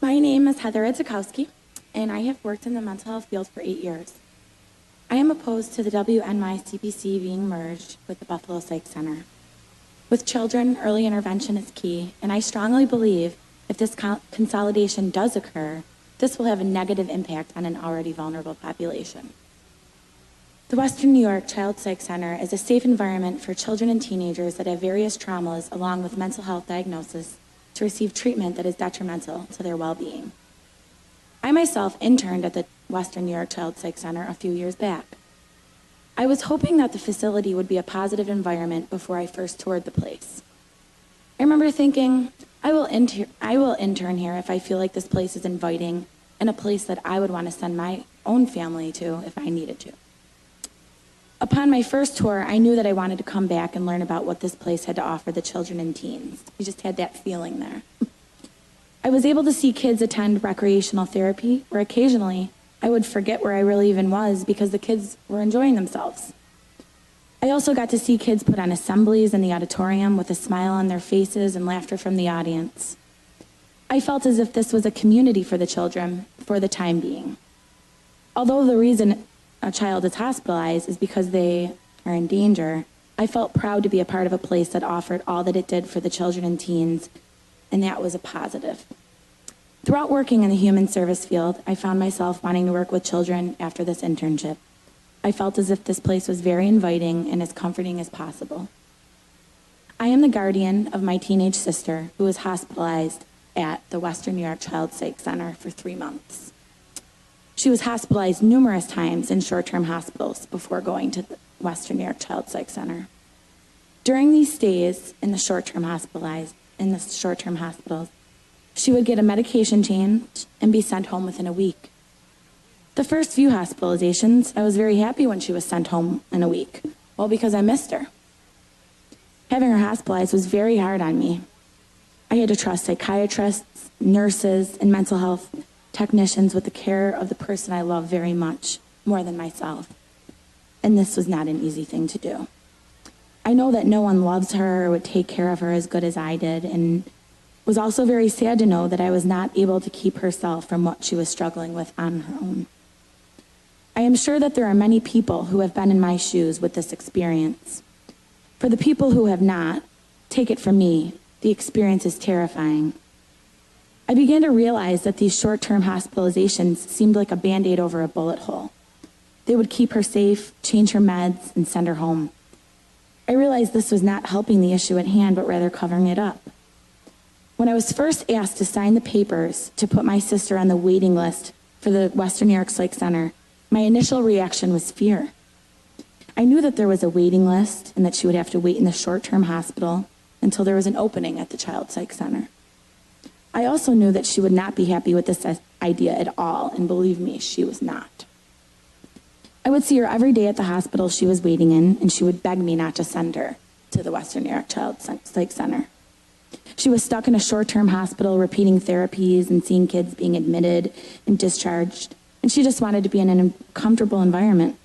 My name is Heather Radzikowski, and I have worked in the mental health field for 8 years. I am opposed to the WNY CPC being merged with the Buffalo Psych Center. With children, early intervention is key, and I strongly believe if this consolidation does occur, this will have a negative impact on an already vulnerable population. The Western New York Child Psych Center is a safe environment for children and teenagers that have various traumas along with mental health diagnosis to receive treatment that is detrimental to their well-being. I myself interned at the Western New York Child Psych Center a few years back. I was hoping that the facility would be a positive environment before I first toured the place. I remember thinking, I will intern here if I feel like this place is inviting and a place that I would want to send my own family to if I needed to. Upon my first tour, I knew that I wanted to come back and learn about what this place had to offer the children and teens. I just had that feeling there. I was able to see kids attend recreational therapy, where occasionally I would forget where I really even was because the kids were enjoying themselves. I also got to see kids put on assemblies in the auditorium with a smile on their faces and laughter from the audience. I felt as if this was a community for the children for the time being. Although the reason a child is hospitalized is because they are in danger, I felt proud to be a part of a place that offered all that it did for the children and teens, and that was a positive. Throughout working in the human service field, I found myself wanting to work with children after this internship. I felt as if this place was very inviting and as comforting as possible. I am the guardian of my teenage sister who was hospitalized at the Western New York Child Psych Center for 3 months. She was hospitalized numerous times in short-term hospitals before going to the Western New York Child Psych Center. During these stays in the short-term hospitals, she would get a medication change and be sent home within a week. The first few hospitalizations, I was very happy when she was sent home in a week, well, because I missed her. Having her hospitalized was very hard on me. I had to trust psychiatrists, nurses, and mental health technicians with the care of the person I love very much, more than myself. And this was not an easy thing to do. I know that no one loves her or would take care of her as good as I did, and was also very sad to know that I was not able to keep herself from what she was struggling with on her own. I am sure that there are many people who have been in my shoes with this experience. For the people who have not, take it from me, the experience is terrifying. I began to realize that these short-term hospitalizations seemed like a Band-Aid over a bullet hole. They would keep her safe, change her meds, and send her home. I realized this was not helping the issue at hand, but rather covering it up. When I was first asked to sign the papers to put my sister on the waiting list for the Western New York Psych Center, my initial reaction was fear. I knew that there was a waiting list and that she would have to wait in the short-term hospital until there was an opening at the Child Psych Center. I also knew that she would not be happy with this idea at all, and believe me, she was not. I would see her every day at the hospital she was waiting in, and she would beg me not to send her to the Western New York Child Psych Center. She was stuck in a short-term hospital repeating therapies and seeing kids being admitted and discharged, and she just wanted to be in a comfortable environment,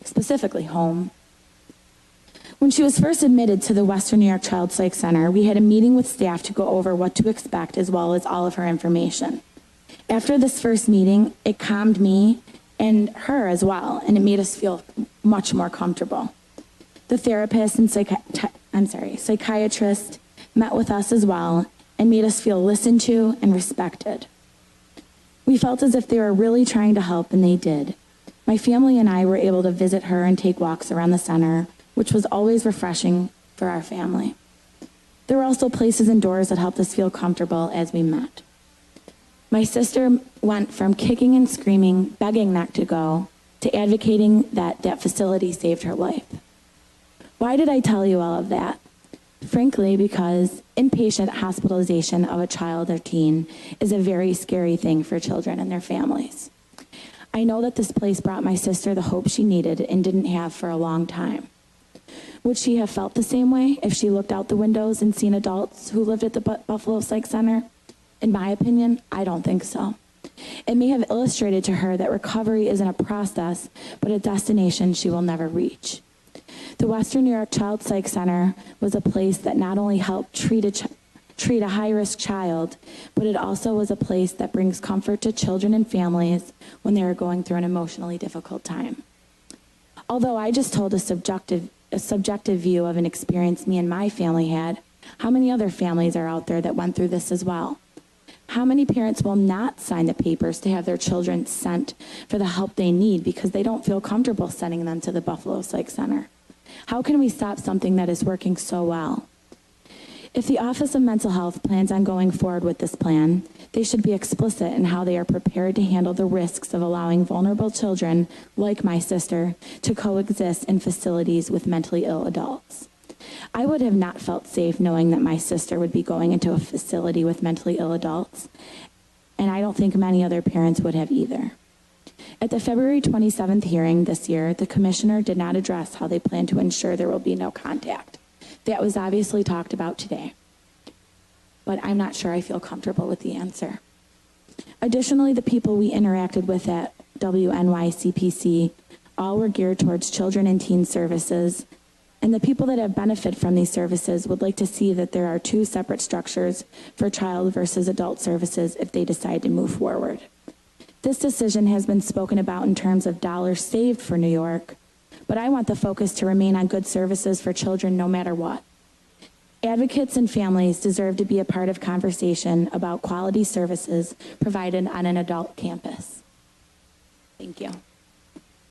specifically home. When she was first admitted to the Western New York Child Psych Center, we had a meeting with staff to go over what to expect as well as all of her information. After this first meeting, it calmed me and her as well, and it made us feel much more comfortable. The therapist and psychiatrist met with us as well and made us feel listened to and respected. We felt as if they were really trying to help, and they did. My family and I were able to visit her and take walks around the center, which was always refreshing for our family. There were also places and doors that helped us feel comfortable as we met. My sister went from kicking and screaming, begging not to go, to advocating that that facility saved her life. Why did I tell you all of that? Frankly, because inpatient hospitalization of a child or teen is a very scary thing for children and their families. I know that this place brought my sister the hope she needed and didn't have for a long time. Would she have felt the same way if she looked out the windows and seen adults who lived at the Buffalo Psych Center? In my opinion, I don't think so. It may have illustrated to her that recovery isn't a process, but a destination she will never reach. The Western New York Child Psych Center was a place that not only helped treat treat a high-risk child, but it also was a place that brings comfort to children and families when they are going through an emotionally difficult time. Although I just told a subjective view of an experience me and my family had, how many other families are out there that went through this as well? How many parents will not sign the papers to have their children sent for the help they need because they don't feel comfortable sending them to the Buffalo Psych Center? How can we stop something that is working so well? If the Office of Mental Health plans on going forward with this plan, they should be explicit in how they are prepared to handle the risks of allowing vulnerable children, like my sister, to coexist in facilities with mentally ill adults. I would have not felt safe knowing that my sister would be going into a facility with mentally ill adults, and I don't think many other parents would have either. At the February 27th hearing this year, the commissioner did not address how they plan to ensure there will be no contact. That was obviously talked about today, but I'm not sure I feel comfortable with the answer. Additionally, the people we interacted with at WNY CPC all were geared towards children and teen services, and the people that have benefited from these services would like to see that there are two separate structures for child versus adult services if they decide to move forward. This decision has been spoken about in terms of dollars saved for New York, but I want the focus to remain on good services for children no matter what. Advocates and families deserve to be a part of conversation about quality services provided on an adult campus. Thank you.